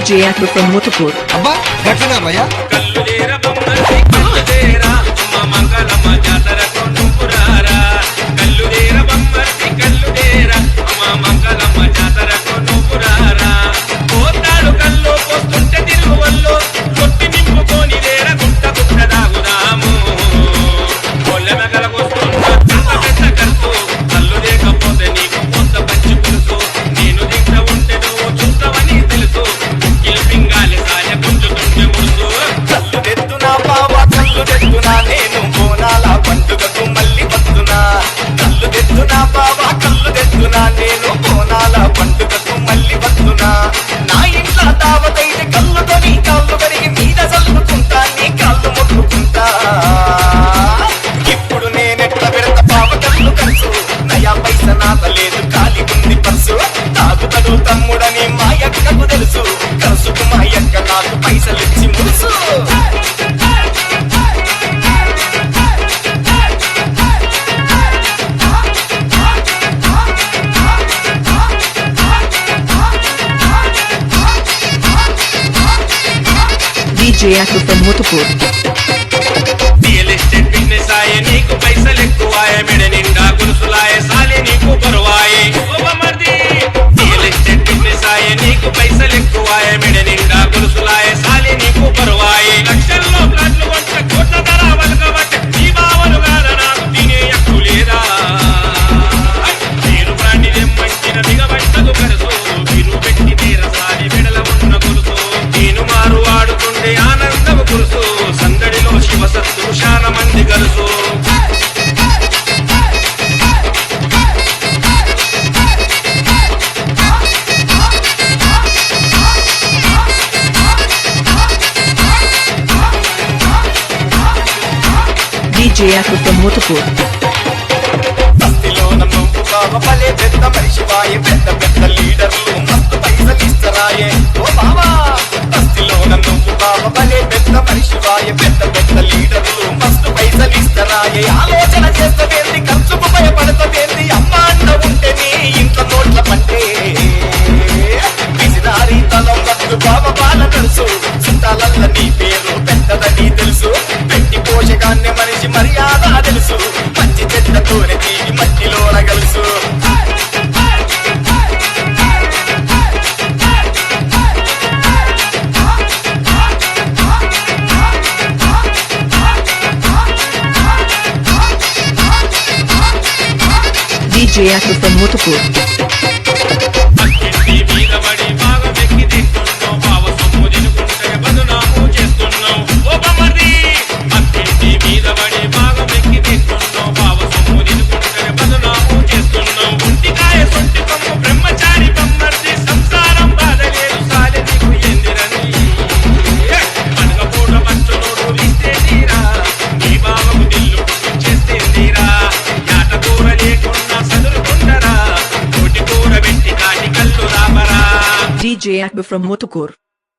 DJ Akbar from Mutapur. అబ్బా గట్లనా భయ్యా కల్లులేర బొమ్మర్తి కల్లులేరా అమ్మ మంగళమ్మ జాతరకు నువ్వురారా కల్లులేర బొమ్మర్తి కల్లులేరా అమ్మ మంగళమ్మ జాతరకు నువ్వురారా పోతాడు కల్లో పోస్తుంటే తిరుగువల్లో కొట్టి నింపుకొని లేర గుట్ట గుట్ట దాగుదాము కొల్ల మెగలకొస్తున్నా పెద్ద పెద్ద కలుసు కల్లు లేకపోతే నీకు కొంత పంచి పులుసు నేను దింట ఉంటే నువ్వు చూస్తావని తెలుసు పింగాలి సాయ గుంజుతుంటే ముడుసు కల్లు తెత్తునా బావా కల్లు తెత్తునా నేను బోనాల పండుగకు మళ్ళీ వస్తున్నా కల్లు తెత్తునా బావా కల్లు తెత్తునా నేను బోనాల పండుగకు మళ్ళీ వస్తున్నా నా ఇంట్లో దావతైతే కళ్ళుతో నీ కాళ్ళు కరిగి మీద చల్లుకుంటా నీ కాళ్ళు మొక్కుకుంటా ఇప్పుడు నేనెట్ల పెడత బావ కల్లు కలుసు నయా పైస నాత లేదు ఖాళీ ఉంది పర్సు తాగుతడు తమ్ముడని మా యక్కకు తెలుసు కలుసుకు మా యక్క నాకు పైసలిచ్చి మురుసు DJ Akbar from Mutapur. Real estate business ఆయే నీకు పైసలు ఎక్కువాయే మెడ నిండా గురుసులాయే సాలే నీకు బరువాయే ఓబమర్ది రియల్ ఎస్టేట్ బిజినెస్ ఆయే నీకు పైసలు ఎక్కువాయే మెడ నిండా గురుసులాయే సాలే నీకు బరువాయే లక్షల్లో ప్లాట్లు కొంట కోట్ల ధర వలకబట్టే నీ బావలు గార నాకు తినే హక్కు లేదా మీరు ప్రాణి తెమ్మంచిన దిగబట్టదు కరుసు మీరు పెట్టి తీర సాలి మెడల ఉన్న గురుసు నేను మారు ఆడుతుండే ఆనందము గురుసు సందడిలో శివసత్తు శాన మంది గలుసు DJ Akbar from Mutapur. బస్తీలోన నువ్వు బావ భలే పెద్ద మనిషివాయే పెద్ద పెద్ద లీడర్లు మస్తు పైసలిస్తరాయే ఓ బావా బస్తీలోన నువ్వు బావ భలే పెద్ద మనిషివాయే పెద్ద పెద్ద లీడర్లు మస్తు పైసలిస్తరాయే ఆలోచన చేస్తవేంది ఖర్చుకు భయపడతవేంది అమ్మ అన్న ఉంటే నీ ఇంట్లో నోట్ల పంటే పిసినారి తలం వద్దు బావ బాల తెలుసు చుట్టాలల్ల నీ పేరు పెద్దదని తెలుసు పెట్టి పోషకాన్ని మనిషి మర్యాద తెలుసు మంచి చెడ్డతోనే తీగి మట్టిలోన గలుసు DJ Akbar from Mutapur. అక్కింటి మీద పడి బాగా వెక్కి తింటున్నావు బావ సొమ్ము తినుకుంటే బదునాము చేస్తున్నావు ఓబమర్ది అక్కింటి మీద పడి బాగా వెక్కి తింటున్నావు బావ సొమ్ము తినుకుంటే బదునాము చేస్తున్నావు ఉంటికాయ సొంటి కొమ్ము బ్రహ్మచారి బొమ్మర్ది సంసారం బాధ లేదు సాలె నీకు ఎందిరని పండుగ పూట పంచునోడు ఇస్తే తీరా నీ బావకు దిల్లు చేస్తే తీరా యాట కూర లేకున్నా సదురుకుండరా కోటి కూర పెట్టి కాటి కల్లు రామరా DJ Akbar from Mutapur.